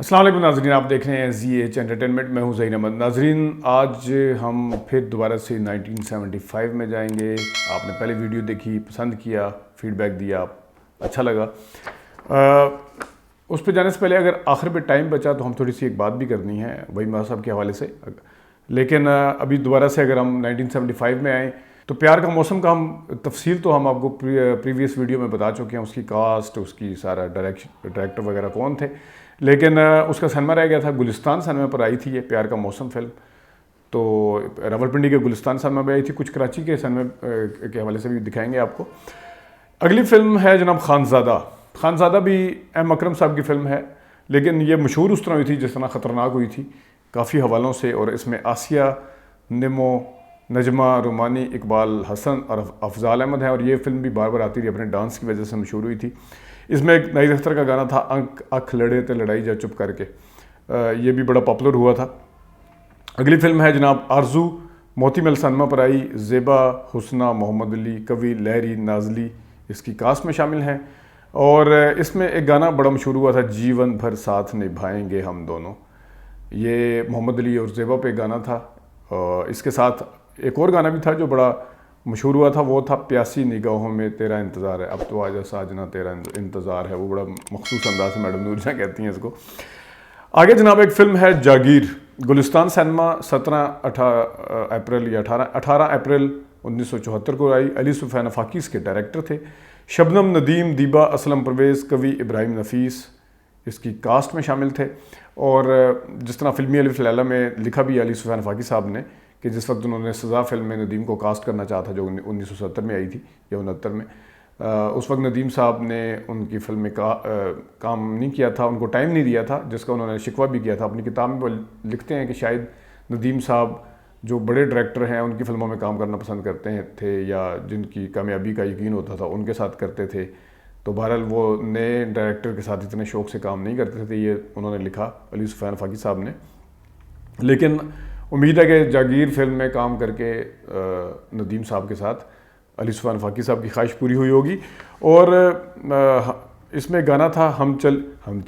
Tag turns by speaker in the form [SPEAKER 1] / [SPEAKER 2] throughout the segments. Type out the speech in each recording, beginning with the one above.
[SPEAKER 1] السلام علیکم ناظرین، آپ دیکھ رہے ہیں زی ایچ انٹرٹینمنٹ. میں ہوں ظہیر احمد. ناظرین، آج ہم پھر دوبارہ سے 1975 میں جائیں گے. آپ نے پہلے ویڈیو دیکھی، پسند کیا، فیڈ بیک دیا، اچھا لگا. اس پہ جانے سے پہلے اگر آخر پہ ٹائم بچا تو ہم تھوڑی سی ایک بات بھی کرنی ہے وہی ماں صاحب کے حوالے سے. لیکن ابھی دوبارہ سے اگر ہم 1975 میں آئیں تو پیار کا موسم کا ہم تفصیل تو ہم آپ کو پریویس ویڈیو میں بتا چکے ہیں، اس کی کاسٹ، اس کی سارا ڈائریکٹر وغیرہ کون تھے. لیکن اس کا سنیما رہ گیا تھا. گلستان سنیما پر آئی تھی یہ پیار کا موسم فلم. تو راولپنڈی کے گلستان سنیما پہ آئی تھی. کچھ کراچی کے سنیما کے حوالے سے بھی دکھائیں گے آپ کو. اگلی فلم ہے جناب خانزادہ. خانزادہ بھی ایم اکرم صاحب کی فلم ہے، لیکن یہ مشہور اس طرح ہوئی تھی جس طرح خطرناک ہوئی تھی کافی حوالوں سے. اور اس میں آسیہ، نمو، نجمہ رومانی، اقبال حسن اور افضال احمد ہیں. اور یہ فلم بھی بار بار آتی رہی، اپنے ڈانس کی وجہ سے مشہور ہوئی تھی. اس میں ایک نئی اختر کا گانا تھا، اکھ لڑے تے لڑائی جا چپ کر کے. یہ بھی بڑا پاپولر ہوا تھا. اگلی فلم ہے جناب آرزو. موتی محل سنیما پر آئی. زیبا، حسنہ، محمد علی، کوی، لہری، نازلی اس کی کاسٹ میں شامل ہیں. اور اس میں ایک گانا بڑا مشہور ہوا تھا، جیون بھر ساتھ نبھائیں گے ہم دونوں. یہ محمد علی اور زیبا پہ گانا تھا. اس کے ساتھ ایک اور گانا بھی تھا جو بڑا مشہور ہوا تھا، وہ تھا پیاسی نگاہوں میں تیرا انتظار ہے، اب تو آجا ساجنا تیرا انتظار ہے. وہ بڑا مخصوص انداز سے میڈم نور جہاں کہتی ہیں اس کو. آگے جناب ایک فلم ہے جاگیر. گلستان سنیما 18 اپریل 1974 کو آئی. علی سفیان آفاقی اس کے ڈائریکٹر تھے. شبنم ندیم، دیبا، اسلم پرویز، کوی، ابراہیم نفیس اس کی کاسٹ میں شامل تھے. اور جس طرح فلمی الف لیلا میں لکھا بھی علی سفیان آفاقی صاحب نے کہ جس وقت انہوں نے سزا فلم میں ندیم کو کاسٹ کرنا چاہا تھا جو 1970 میں آئی تھی یا 69 میں، اس وقت ندیم صاحب نے ان کی فلم میں کام نہیں کیا تھا، ان کو ٹائم نہیں دیا تھا، جس کا انہوں نے شکوہ بھی کیا تھا. اپنی کتاب میں وہ لکھتے ہیں کہ شاید ندیم صاحب جو بڑے ڈائریکٹر ہیں ان کی فلموں میں کام کرنا پسند کرتے تھے یا جن کی کامیابی کا یقین ہوتا تھا ان کے ساتھ کرتے تھے. تو بہرحال وہ نئے ڈائریکٹر کے ساتھ اتنے شوق سے کام نہیں کرتے تھے. یہ انہوں نے لکھا علی سفیان آفاقی صاحب نے. لیکن امید ہے کہ جاگیر فلم میں کام کر کے ندیم صاحب کے ساتھ علی سفیان آفاقی صاحب کی خواہش پوری ہوئی ہوگی. اور اس میں گانا تھا، ہم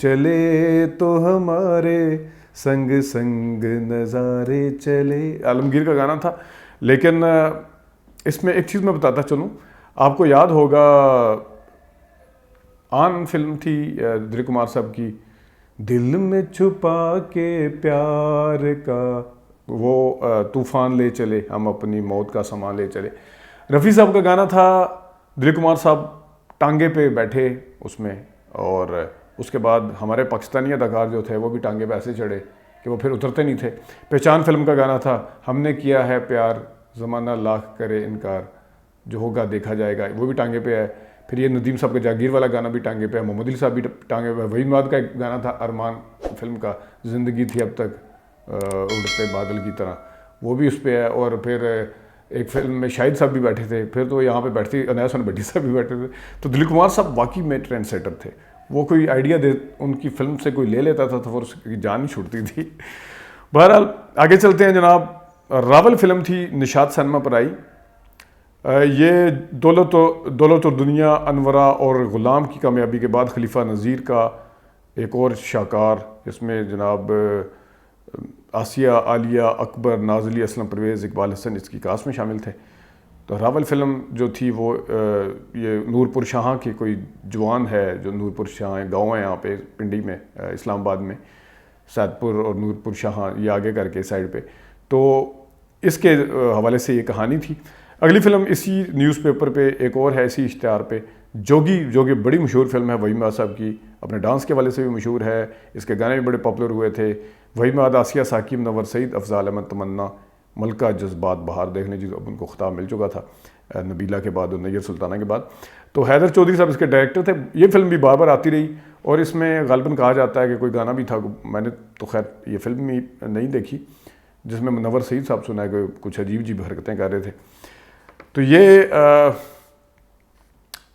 [SPEAKER 1] چلے تو ہمارے سنگ سنگ نظارے چلے، عالمگیر کا گانا تھا. لیکن اس میں ایک چیز میں بتاتا چلوں، آپ کو یاد ہوگا آن فلم تھی دلیپ کمار صاحب کی، دل میں چھپا کے پیار کا، وہ طوفان لے چلے ہم اپنی موت کا سامان لے چلے. رفیع صاحب کا گانا تھا. دلیپ کمار صاحب ٹانگے پہ بیٹھے اس میں، اور اس کے بعد ہمارے پاکستانی اداکار جو تھے وہ بھی ٹانگے پہ ایسے چڑھے کہ وہ پھر اترتے نہیں تھے. پہچان فلم کا گانا تھا، ہم نے کیا ہے پیار زمانہ لاکھ کرے انکار، جو ہوگا دیکھا جائے گا، وہ بھی ٹانگے پہ ہے. پھر یہ ندیم صاحب کا جاگیر والا گانا بھی ٹانگے پہ ہے. محمد علی صاحب بھی ٹانگے پہ ہے. وحید مراد کا ایک گانا تھا ارمان فلم کا، زندگی تھی اب تک اڑتے بادل کی طرح، وہ بھی اس پہ ہے. اور پھر ایک فلم میں شاہد صاحب بھی بیٹھے تھے. پھر تو یہاں پہ بیٹھتے عنایت حسن بھٹی صاحب بھی بیٹھے تھے. تو دلیپ کمار صاحب واقعی میں ٹرینڈ سیٹر تھے. وہ کوئی آئیڈیا ان کی فلم سے کوئی لے لیتا تھا تو وہ اس کی جان ہی چھوٹتی تھی. بہرحال آگے چلتے ہیں جناب. راول فلم تھی، نشاط سنیما پر آئی. یہ دولت اور دنیا، انورا اور غلام کی کامیابی کے بعد خلیفہ نذیر کا ایک اور شاہکار. اس میں جناب آسیہ، عالیہ، اکبر، نازلی، اسلم پرویز، اقبال حسن اس کی کاسٹ میں شامل تھے. تو راول فلم جو تھی وہ یہ نور پور شاہاں کی کوئی جوان ہے، جو نور پور شاہاں گاؤں ہے یہاں پہ پنڈی میں، اسلام آباد میں، سید پور اور نور پور شاہاں یہ آگے کر کے سائڈ پہ. تو اس کے حوالے سے یہ کہانی تھی. اگلی فلم اسی نیوز پیپر پہ ایک اور ہے، اسی اشتہار پہ، جوگی، جو کہ بڑی مشہور فلم ہے وحید مراد صاحب کی، اپنے ڈانس کے حوالے سے بھی مشہور ہے. اس کے گانے بھی بڑے پاپولر ہوئے تھے. وحید مراد، آسیہ، ثاقب، منور سعید، افضال احمد، تمنا، ملکہ، جذبات، بہار دیکھ لیں جی، اب ان کو خطاب مل چکا تھا نبیلہ کے بعد اور نیر سلطانہ کے بعد. تو حیدر چودھری صاحب اس کے ڈائریکٹر تھے. یہ فلم بھی بار بار آتی رہی اور اس میں غالباً کہا جاتا ہے کہ کوئی گانا بھی تھا. میں نے تو خیر یہ فلم بھی نہیں دیکھی جس میں منور سعید صاحب سنا ہے کہ کچھ عجیب حرکتیں کر رہے تھے. تو یہ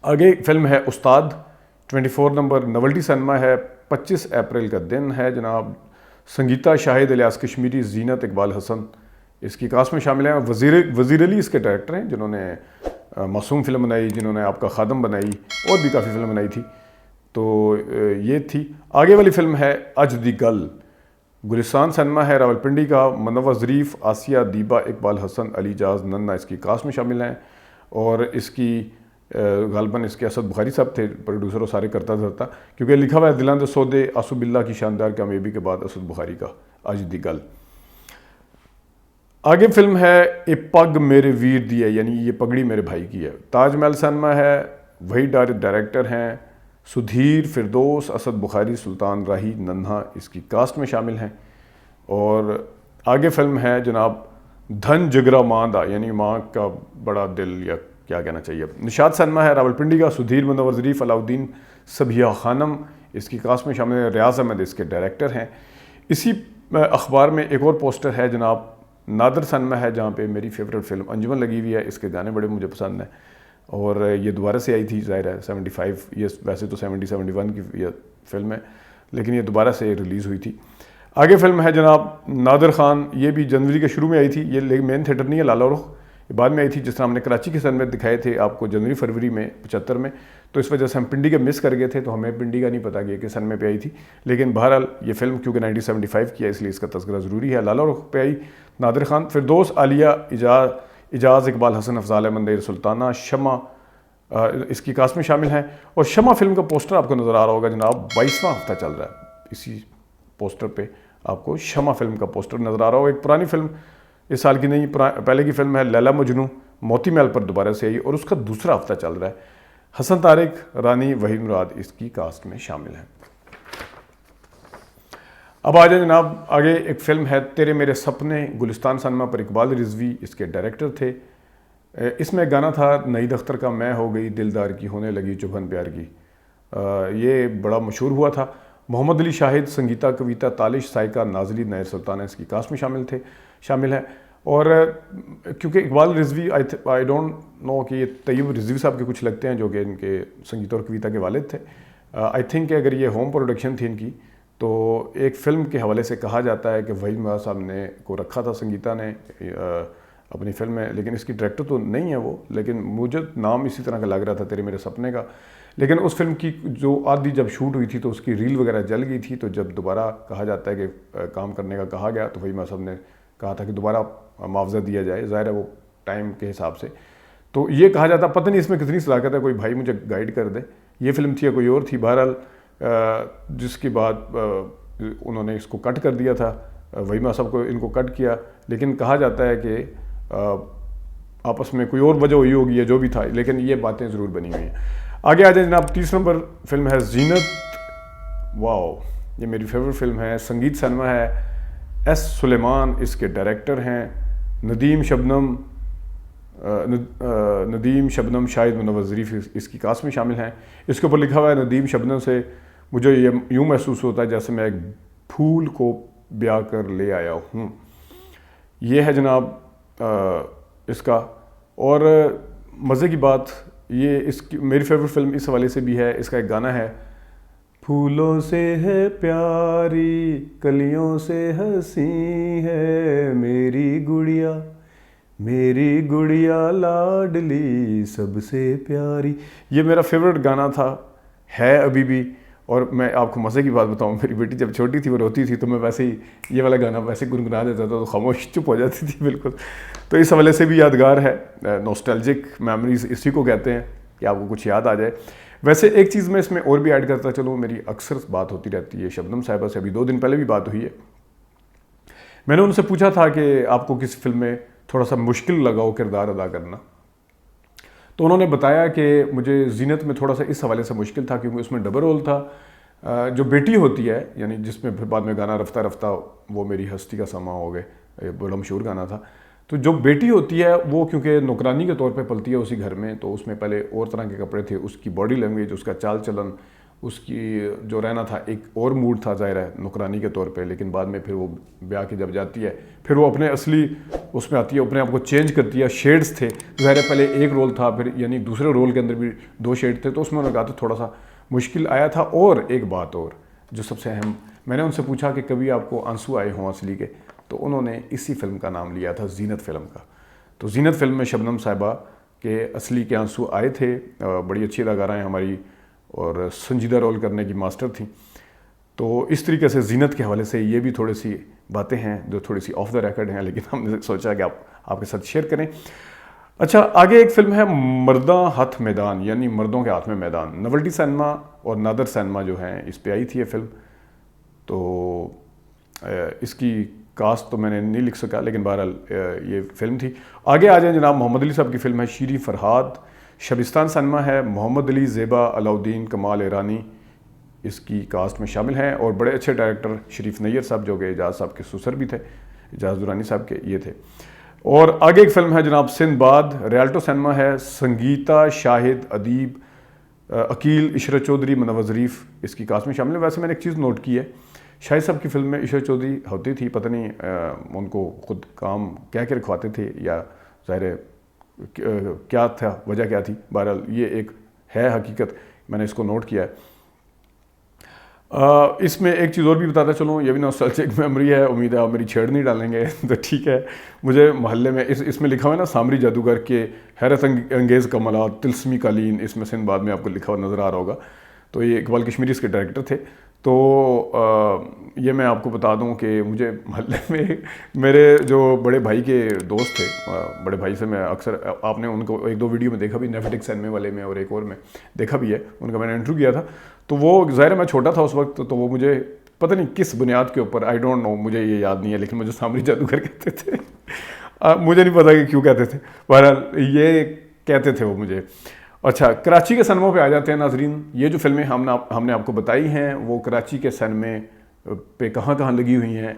[SPEAKER 1] آگے فلم ہے استاد. 24 نمبر نولٹی سنیما ہے. 25 اپریل کا دن ہے جناب. سنگیتا، شاہد، الیاس کشمیری، زینت، اقبال حسن اس کی کاسٹ میں شامل ہیں. وزیر علی اس کے ڈائریکٹر ہیں جنہوں نے معصوم فلم بنائی، جنہوں نے آپ کا خادم بنائی اور بھی کافی فلم بنائی تھی. تو یہ تھی. آگے والی فلم ہے اج دی گل. گلستان سنیما ہے راولپنڈی کا. منور ظریف, آسیہ, دیبا, اقبال حسن, علی جاز, ننا اس کی کاسٹ میں شامل ہیں. اور اس کی غالباً اس کے اسد بخاری صاحب تھے پروڈیوسر, اور سارے کرتا دھرتا, کیونکہ لکھا ہوا ہے دلاں دے سودے آسو باللہ کی شاندار کامیابی کے بعد اسد بخاری کا اج دی گل. آگے فلم ہے اے پگ میرے ویر دی ہے, یعنی یہ پگڑی میرے بھائی کی ہے. تاج محل سنیما ہے, وہی ڈائریکٹر ہیں سدھیر, فردوس, اسد بخاری, سلطان راہی, ننھا اس کی کاسٹ میں شامل ہیں. اور آگے فلم ہے جناب دھن جگرا ماں دا, یعنی ماں کا بڑا دل, یا کیا کہنا چاہیے. نشاط سنیما ہے راولپنڈی کا. سدھیر, منور ظریف, علاؤدین صبیہ خانم اس کی کاسٹ میں شامل ہیں. ریاض احمد اس کے ڈائریکٹر ہیں. اسی اخبار میں ایک اور پوسٹر ہے جناب نادر سنیما ہے, جہاں پہ میری فیوریٹ فلم انجمن لگی ہوئی ہے. اس کے گانے بڑے مجھے پسند ہیں, اور یہ دوبارہ سے آئی تھی, ظاہر ہے 75, یہ ویسے تو 71 کی یہ فلم ہے, لیکن یہ دوبارہ سے ریلیز ہوئی تھی. آگے فلم ہے جناب نادر خان. یہ بھی جنوری کے شروع میں آئی تھی, یہ مین تھیٹر نہیں ہے, لالا رخ بعد میں آئی تھی. جس طرح ہم نے کراچی کے سن میں دکھائے تھے آپ کو جنوری فروری میں 75 میں, تو اس وجہ سے ہم پنڈی کا مس کر گئے تھے, تو ہمیں پنڈی کا نہیں پتا کہ کس سن میں پہ آئی تھی. لیکن بہرحال یہ فلم کیونکہ 1975 کی ہے, اس لیے اس کا تذکرہ ضروری ہے. لالا رخ پہ آئی نادر خان. فردوس, عالیہ, اجاز, اقبال حسن, افضال احمد, نیر سلطانہ, شمع اس کی کاسٹ میں شامل ہیں. اور شمع فلم کا پوسٹر آپ کو نظر آ رہا ہوگا جناب, 22واں ہفتہ چل رہا ہے. اسی پوسٹر پہ آپ کو شمع فلم کا پوسٹر نظر آ رہا ہوگا. ایک پرانی فلم, اس سال کی نہیں, پہلے کی فلم ہے لیلا مجنوں, موتی محل پر دوبارہ سے آئی, اور اس کا دوسرا ہفتہ چل رہا ہے. حسن طارق, رانی, وحید مراد اس کی کاسٹ میں شامل ہیں. اب آ جائیں جناب آگے. ایک فلم ہے تیرے میرے سپنے. گلستان سنیما پر اقبال رضوی اس کے ڈائریکٹر تھے. اس میں گانا تھا نعید اختر کا میں ہو گئی دلدار کی ہونے لگی چبھن پیار کی. یہ بڑا مشہور ہوا تھا. محمد علی شاہد, سنگیتا, کویتا, تالش, سائیکا, نازلی, نیر سلطانہ اس کی کاسٹ میں شامل ہے. اور کیونکہ Iqbal Rizvi I don't know کہ یہ طیب رضوی صاحب کے کچھ لگتے ہیں, جو کہ ان کے سنگیتا اور کویتا کے والد تھے. آئی تھنک کہ اگر یہ ہوم پروڈکشن تھی ان کی, تو ایک فلم کے حوالے سے کہا جاتا ہے کہ وحید مراد صاحب نے کو رکھا تھا سنگیتا نے اپنی فلم میں, لیکن اس کی ڈائریکٹر تو نہیں ہے وہ, لیکن مجھے نام اسی طرح کا لگ رہا تھا تیرے میرے سپنے کا. لیکن اس فلم کی جو آدھی جب شوٹ ہوئی تھی تو اس کی ریل وغیرہ جل گئی تھی, تو جب دوبارہ کہا جاتا ہے کہ کام کرنے کا کہا گیا, تو وحید مراد صاحب نے کہا تھا کہ دوبارہ معاوضہ دیا جائے, ظاہر ہے وہ ٹائم کے حساب سے. تو یہ کہا جاتا, پتہ نہیں اس میں کتنی صداقت ہے, کوئی بھائی مجھے گائیڈ کر دے, یہ فلم تھی یا کوئی اور تھی. بہرحال جس کے بعد انہوں نے اس کو کٹ کر دیا تھا, وحید مراد صاحب کو ان کو کٹ کیا, لیکن کہا جاتا ہے کہ آپس میں کوئی اور وجہ ہوئی ہوگی یا جو بھی تھا, لیکن یہ باتیں ضرور بنی ہوئی ہیں. آگے آ جائیں جناب. 30 نمبر فلم ہے زینت. واو, یہ میری فیوریٹ فلم ہے. سنگیت سنیما ہے, ایس سلیمان اس کے ڈائریکٹر ہیں. ندیم شبنم, شاہد, منور ظریف اس کی کاسٹ میں شامل ہیں. اس کے اوپر لکھا ہوا ہے ندیم شبنم سے مجھے یہ یوں محسوس ہوتا ہے جیسے میں ایک پھول کو بیاہ کر لے آیا ہوں. یہ ہے جناب اس کا. اور مزے کی بات یہ اس کی میری فیوریٹ فلم اس حوالے سے بھی ہے, اس کا ایک گانا ہے, پھولوں سے ہے پیاری کلیوں سے ہنسی ہے میری گڑیا لاڈلی سب سے پیاری. یہ میرا فیوریٹ گانا تھا, ہے ابھی بھی. اور میں آپ کو مزے کی بات بتاؤں, میری بیٹی جب چھوٹی تھی وہ روتی تھی, تو میں ویسے ہی یہ والا گانا ویسے گنگنا دیتا تھا تو خاموش چپ ہو جاتی تھی بالکل. تو اس حوالے سے بھی یادگار ہے, نوسٹیلجک میموریز اسی کو کہتے ہیں کہ آپ کو کچھ یاد آ جائے. ویسے ایک چیز میں اس میں اور بھی ایڈ کرتا چلوں, میری اکثر بات ہوتی رہتی ہے شبنم صاحبہ سے, ابھی 2 دن پہلے بھی بات ہوئی ہے. میں نے ان سے پوچھا تھا کہ آپ کو کس فلم میں تھوڑا سا مشکل لگا ہو کردار ادا کرنا, تو انہوں نے بتایا کہ مجھے زینت میں تھوڑا سا اس حوالے سے مشکل تھا کیونکہ اس میں ڈبل رول تھا. جو بیٹی ہوتی ہے, یعنی جس میں پھر بعد میں گانا رفتہ رفتہ وہ میری ہستی کا سما ہو گئے, بڑا مشہور گانا تھا. تو جو بیٹی ہوتی ہے وہ کیونکہ نوکرانی کے طور پہ پلتی ہے اسی گھر میں, تو اس میں پہلے اور طرح کے کپڑے تھے, اس کی باڈی لینگویج, اس کا چال چلن, اس کی جو رہنا تھا ایک اور موڈ تھا ظاہر ہے نوکرانی کے طور پہ. لیکن بعد میں پھر وہ بیاہ کے جب جاتی ہے پھر وہ اپنے اصلی اس میں آتی ہے, اپنے آپ کو چینج کرتی ہے. شیڈز تھے ظاہر ہے, پہلے ایک رول تھا, پھر یعنی دوسرے رول کے اندر بھی 2 شیڈ تھے, تو اس میں انہوں نے کہا تو تھوڑا سا مشکل آیا تھا. اور ایک بات اور جو سب سے اہم, میں نے ان سے پوچھا کہ کبھی آپ کو آنسو آئے ہوں اصلی کے, تو انہوں نے اسی فلم کا نام لیا تھا, زینت فلم کا. تو زینت فلم میں شبنم صاحبہ کے اصلی کے آنسو آئے تھے. بڑی اچھی اداکارہ ہیں ہماری, اور سنجیدہ رول کرنے کی ماسٹر تھیں. تو اس طریقے سے زینت کے حوالے سے یہ بھی تھوڑی سی باتیں ہیں جو تھوڑی سی آف دا ریکارڈ ہیں، لیکن ہم نے سوچا کہ آپ کے ساتھ شیئر کریں. اچھا، آگے ایک فلم ہے مرداں ہاتھ میدان، یعنی مردوں کے ہاتھ میں میدان. نولٹی سینما اور نادر سینما جو ہیں اس پہ آئی تھی یہ فلم. تو اس کی کاسٹ تو میں نے نہیں لکھ سکا، لیکن بہرحال یہ فلم تھی. آگے آ جائیں جناب، محمد علی صاحب کی فلم ہے شیریں فرہاد. شبستان سینما ہے، محمد علی، زیبا، علاؤدین، کمال ایرانی اس کی کاسٹ میں شامل ہیں، اور بڑے اچھے ڈائریکٹر شریف نیر صاحب جو کہ اعجاز صاحب کے سسر بھی تھے، اعجاز درانی صاحب کے یہ تھے. اور آگے ایک فلم ہے جناب سندھ باد، ریالٹو سینما ہے، سنگیتا، شاہد، ادیب، عقیل، عشرت چودھری، منور ظریف اس کی کاسٹ میں شامل ہے. ویسے میں نے ایک چیز نوٹ کی ہے، شاہد صاحب کی فلم میں عشرت چودھری ہوتی تھی، پتہ نہیں ان کو خود کام کہہ کے رکھواتے تھے یا ظاہر کیا تھا، وجہ کیا تھی. بہرحال یہ ایک ہے حقیقت، میں نے اس کو نوٹ کیا ہے. اس میں ایک چیز اور بھی بتاتا چلوں، یہ بھی نوسٹالجک میموری ہے، امید ہے آپ میری چھیڑ نہیں ڈالیں گے تو ٹھیک ہے. مجھے محلے میں اس میں لکھا ہوا ہے نا، سامری جادوگر کے حیرت انگیز کمالات، طلسمی قالین، اس میں سندھ باد میں آپ کو لکھا ہوا نظر آ رہا ہوگا. تو یہ اقبال کشمیری اس کے ڈائریکٹر تھے. تو یہ میں آپ کو بتا دوں کہ مجھے محلے میں میرے جو بڑے بھائی کے دوست تھے، بڑے بھائی سے میں اکثر، آپ نے ان کو ایک دو ویڈیو میں دیکھا بھی، نیفٹک سینمے والے میں اور ایک اور میں دیکھا بھی ہے، ان کا میں نے انٹرویو کیا تھا. تو وہ ظاہر میں چھوٹا تھا اس وقت، تو وہ مجھے پتہ نہیں کس بنیاد کے اوپر، آئی ڈونٹ نو، مجھے یہ یاد نہیں ہے، لیکن مجھے سامری جادوگر کہتے تھے. مجھے نہیں پتا کہ کیوں کہتے تھے، بہرحال یہ کہتے تھے وہ مجھے. اچھا، کراچی کے سینموں پہ آ جاتے ہیں ناظرین. یہ جو فلمیں ہم نے آپ کو بتائی ہیں وہ کراچی کے سینمے پہ کہاں کہاں لگی ہوئی ہیں.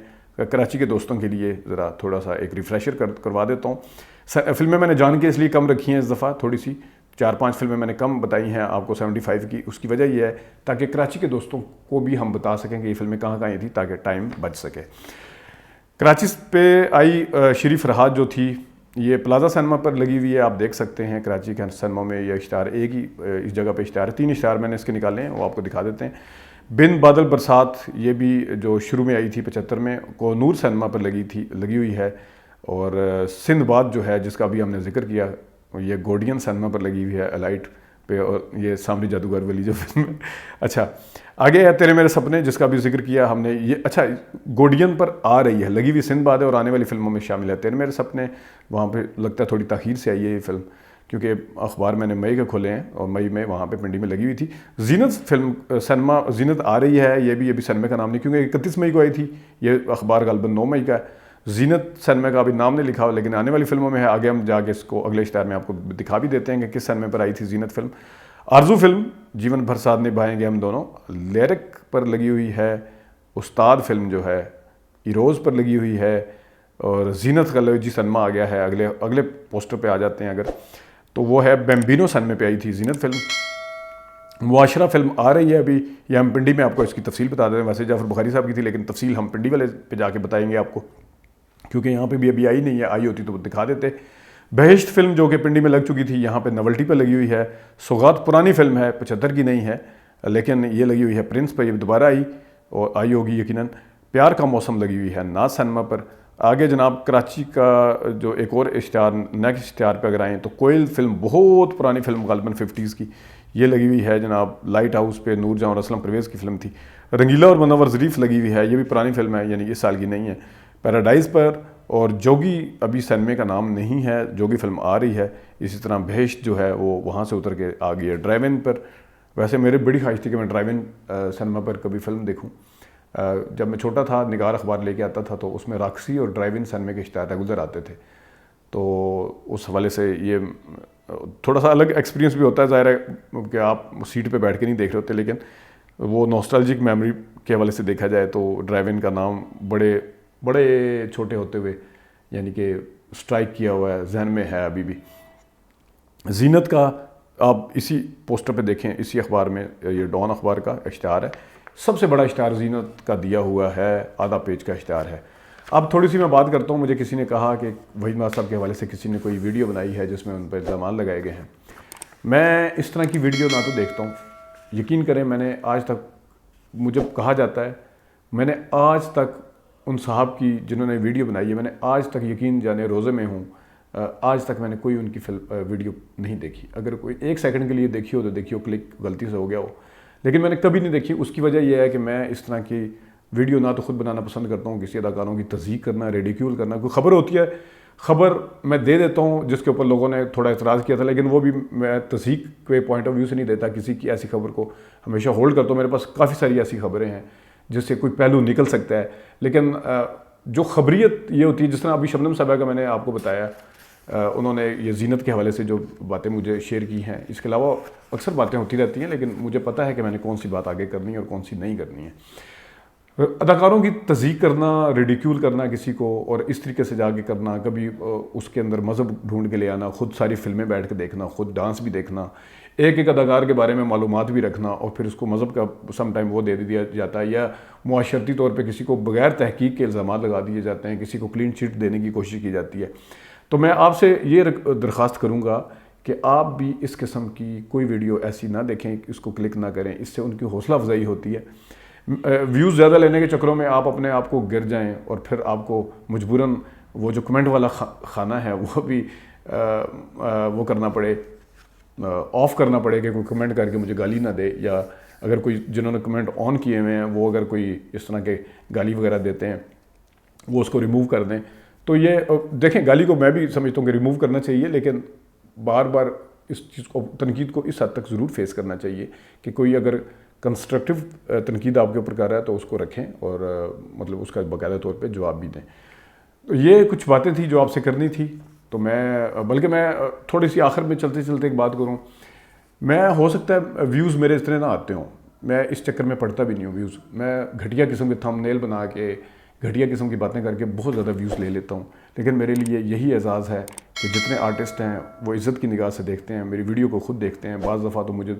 [SPEAKER 1] کراچی کے دوستوں کے لیے ذرا تھوڑا سا ایک ریفریشر کروا دیتا ہوں. فلمیں میں نے جان کے اس لیے کم رکھی ہیں اس دفعہ، تھوڑی سی 4-5 فلمیں میں نے کم بتائی ہیں آپ کو 75 کی. اس کی وجہ یہ ہے تاکہ کراچی کے دوستوں کو بھی ہم بتا سکیں کہ یہ فلمیں کہاں کہاں تھیں، تاکہ ٹائم بچ سکے. کراچی پہ آئی شیریں فرہاد جو تھی، یہ پلازا سینما پر لگی ہوئی ہے، آپ دیکھ سکتے ہیں کراچی کے سینما میں. یہ اشتہار ایک ہی اس جگہ پہ اشتہار ہے، 3 اشتہار میں نے اس کے نکالے ہیں، وہ آپ کو دکھا دیتے ہیں. بن بادل برسات، یہ بھی جو شروع میں آئی تھی 75 میں، کو نور سینما پر لگی ہوئی ہے. اور سندھ باد جو ہے جس کا بھی ہم نے ذکر کیا، یہ گوڈین سینما پر لگی ہوئی ہے، الائٹ پہ. اور یہ سامری جادوگر والی جو فلم ہے. اچھا، آگے ہے تیرے میرے سپنے، جس کا بھی ذکر کیا ہم نے. یہ اچھا گوڈین پر آ رہی ہے، لگی ہوئی سندھ باد ہے اور آنے والی فلموں میں شامل ہے. تیرے میرے سپنے وہاں پہ لگتا ہے تھوڑی تاخیر سے آئی ہے یہ فلم، کیونکہ اخبار میں نے مئی کے کھولے ہیں اور مئی میں وہاں پہ پنڈی میں لگی ہوئی تھی. زینت فلم سینما، زینت آ رہی ہے، یہ بھی سینما کا نام نہیں، کیونکہ 31 مئی کو آئی تھی. یہ اخبار غالباً 9 مئی کا ہے. زینت سینما کا ابھی نام نہیں لکھا ہوا، لیکن آنے والی فلموں میں ہے. آگے ہم جا کے اس کو اگلے اشتہار میں آپ کو دکھا بھی دیتے ہیں کہ کس سینما پر آئی تھی زینت فلم. آرزو فلم، جیون بھر ساتھ نبھائیں گے ہم دونوں، لیرک پر لگی ہوئی ہے. استاد فلم جو ہے ایروز پر لگی ہوئی ہے. اور زینت کا جی سینما آ گیا ہے. اگلے پوسٹر پہ آ جاتے ہیں اگر، تو وہ ہے بیمبینو سینما پہ آئی تھی زینت فلم. معاشرہ فلم آ رہی ہے ابھی، یہ ہم پنڈی میں آپ کو اس کی تفصیل بتا دیتے ہیں. ویسے جعفر بخاری صاحب کی تھی، لیکن تفصیل ہم پنڈی والے پہ جا کے بتائیں گے آپ کو، کیونکہ یہاں پہ بھی ابھی آئی نہیں ہے، آئی ہوتی تو دکھا دیتے. بہشت فلم جو کہ پنڈی میں لگ چکی تھی، یہاں پہ نولٹی پہ لگی ہوئی ہے. سوغات پرانی فلم ہے، 75 کی نہیں ہے، لیکن یہ لگی ہوئی ہے پرنس پہ، یہ دوبارہ آئی ہوگی یقیناً. پیار کا موسم لگی ہوئی ہے ناز سینما پر. آگے جناب کراچی کا جو ایک اور اشتہار، نیکسٹ اشتہار پہ اگر آئیں تو کوئل فلم، بہت پرانی فلم غالباً 50s کی، یہ لگی ہوئی ہے جناب لائٹ ہاؤس پہ. نور جہاں اور اسلم پرویز کی فلم تھی. رنگیلا اور منور ظریف لگی ہوئی ہے، یہ بھی پرانی فلم ہے، یعنی اس سال کی نہیں ہے. پیراڈائز پر اور جوگی ابھی سینمے کا نام نہیں ہے، جوگی فلم آ رہی ہے. اسی طرح بہشت جو ہے وہ وہاں سے اتر کے آ گئی ہے. ڈرائیو ان پر، ویسے میرے بڑی خواہش تھی کہ میں ڈرائیو ان سینما پر کبھی فلم دیکھوں. جب میں چھوٹا تھا نگار اخبار لے کے آتا تھا تو اس میں راکسی اور ڈرائیو ان سینما کے اشتہار ریگولر آتے تھے. تو اس حوالے سے یہ تھوڑا سا الگ ایکسپیرینس بھی ہوتا ہے، ظاہر ہے کہ آپ سیٹ پہ بیٹھ کے نہیں دیکھ رہے ہوتے، لیکن وہ نوسٹالجک میموری کے حوالے سے دیکھا جائے تو ڈرائیو ان کا نام بڑے چھوٹے ہوتے ہوئے یعنی کہ اسٹرائک کیا ہوا ہے، ذہن میں ہے ابھی بھی. زینت کا آپ اسی پوسٹر پہ دیکھیں، اسی اخبار میں، یہ ڈان اخبار کا اشتہار ہے. سب سے بڑا اشتہار زینت کا دیا ہوا ہے، آدھا پیج کا اشتہار ہے. اب تھوڑی سی میں بات کرتا ہوں. مجھے کسی نے کہا کہ وحید ناز صاحب کے حوالے سے کسی نے کوئی ویڈیو بنائی ہے جس میں ان پہ الزامات لگائے گئے ہیں. میں اس طرح کی ویڈیو نہ تو دیکھتا ہوں، یقین کریں میں نے آج تک، مجھے کہا جاتا ہے میں نے آج تک ان صاحب کی جنہوں نے ویڈیو بنائی ہے، میں نے آج تک، یقین جانے روزے میں ہوں، آج تک میں نے کوئی ان کی ویڈیو نہیں دیکھی. اگر کوئی 1 سیکنڈ کے لیے دیکھی ہو تو دیکھی ہو, کلک غلطی سے ہو گیا ہو, لیکن میں نے کبھی نہیں دیکھی. اس کی وجہ یہ ہے کہ میں اس طرح کی ویڈیو نہ تو خود بنانا پسند کرتا ہوں, کسی اداکاروں کی تضحیق کرنا, ریڈیکیول کرنا. کوئی خبر ہوتی ہے, خبر میں دے دیتا ہوں جس کے اوپر لوگوں نے تھوڑا اعتراض کیا تھا, لیکن وہ بھی میں تضحیق کے پوائنٹ آف ویو سے نہیں دیتا. کسی کی ایسی خبر کو ہمیشہ ہولڈ کرتا ہوں. میرے پاس کافی ساری ایسی خبریں ہیں جس سے کوئی پہلو نکل سکتا ہے, لیکن جو خبریت یہ ہوتی ہے, جس طرح ابھی شبنم صاحبہ کا میں نے آپ کو بتایا, انہوں نے یہ زینت کے حوالے سے جو باتیں مجھے شیئر کی ہیں, اس کے علاوہ اکثر باتیں ہوتی رہتی ہیں, لیکن مجھے پتہ ہے کہ میں نے کون سی بات آگے کرنی ہے اور کون سی نہیں کرنی ہے. اداکاروں کی تضحیق کرنا, ریڈیکیول کرنا کسی کو, اور اس طریقے سے جا کے کرنا, کبھی اس کے اندر مذہب ڈھونڈ کے لے آنا, خود ساری فلمیں بیٹھ کے دیکھنا, خود ڈانس بھی دیکھنا, ایک اداکار کے بارے میں معلومات بھی رکھنا, اور پھر اس کو مذہب کا سم ٹائم وہ دے دیا جاتا ہے, یا معاشرتی طور پہ کسی کو بغیر تحقیق کے الزامات لگا دیے جاتے ہیں, کسی کو کلین چٹ دینے کی کوشش کی جاتی ہے. تو میں آپ سے یہ درخواست کروں گا کہ آپ بھی اس قسم کی کوئی ویڈیو ایسی نہ دیکھیں, اس کو کلک نہ کریں. اس سے ان کی حوصلہ افزائی ہوتی ہے. ویوز زیادہ لینے کے چکروں میں آپ اپنے آپ کو گر جائیں, اور پھر آپ کو مجبوراً وہ جو کمنٹ والا خانہ ہے وہ بھی وہ کرنا پڑے, آف کرنا پڑے کہ کوئی کمنٹ کر کے مجھے گالی نہ دے, یا اگر کوئی جنہوں نے کمنٹ آن کیے ہوئے ہیں وہ اگر کوئی اس طرح کے گالی وغیرہ دیتے ہیں وہ اس کو ریموو کر دیں. تو یہ دیکھیں, گالی کو میں بھی سمجھتا ہوں کہ ریموو کرنا چاہیے, لیکن بار بار اس چیز کو, تنقید کو اس حد تک ضرور فیس کرنا چاہیے کہ کوئی اگر کنسٹرکٹیو تنقید آپ کے اوپر کر رہا ہے تو اس کو رکھیں, اور مطلب اس کا باقاعدہ طور پہ جواب بھی دیں. تو یہ کچھ باتیں تھیں جو آپ سے کرنی تھی. تو بلکہ میں تھوڑی سی آخر میں چلتے چلتے ایک بات کروں. میں ہو سکتا ہے ویوز میرے اتنے نہ آتے ہوں, میں اس چکر میں پڑھتا بھی نہیں ہوں ویوز. میں گھٹیا قسم کے تھم نیل بنا کے, گھٹیا قسم کی باتیں کر کے بہت زیادہ ویوز لے لیتا ہوں, لیکن میرے لیے یہی اعزاز ہے کہ جتنے آرٹسٹ ہیں وہ عزت کی نگاہ سے دیکھتے ہیں, میری ویڈیو کو خود دیکھتے ہیں. بعض دفعہ تو مجھے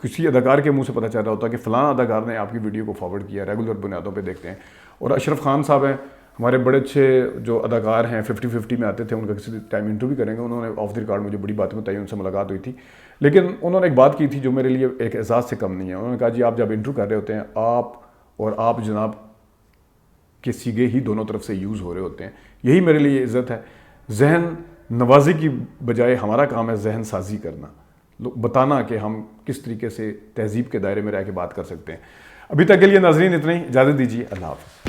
[SPEAKER 1] کسی اداکار کے منہ سے پتہ چل رہا ہوتا ہے کہ فلاں اداکار نے آپ کی ویڈیو کو فارورڈ کیا, ریگولر بنیادوں پہ دیکھتے ہیں. اور اشرف خان صاحب ہیں, ہمارے بڑے اچھے جو اداکار ہیں, 50-50 میں آتے تھے, ان کا کسی ٹائم انٹرویو کریں گے. انہوں نے آف دی ریکارڈ مجھے بڑی باتیں بتائی, ان سے ملاقات ہوئی تھی, لیکن انہوں نے ایک بات کی تھی جو میرے لیے ایک اعزاز سے کم نہیں ہے. انہوں نے کہا جی آپ جب انٹرویو کر رہے ہوتے ہیں, آپ جناب کے سیگے ہی دونوں طرف سے یوز ہو رہے ہوتے ہیں. یہی میرے لیے عزت ہے. ذہن نوازی کی بجائے ہمارا کام ہے ذہن سازی کرنا, بتانا کہ ہم کس طریقے سے تہذیب کے دائرے میں رہ کے بات کر سکتے ہیں. ابھی تک کے لیے ناظرین اتنا ہی, اجازت دیجیے, اللہ حافظ.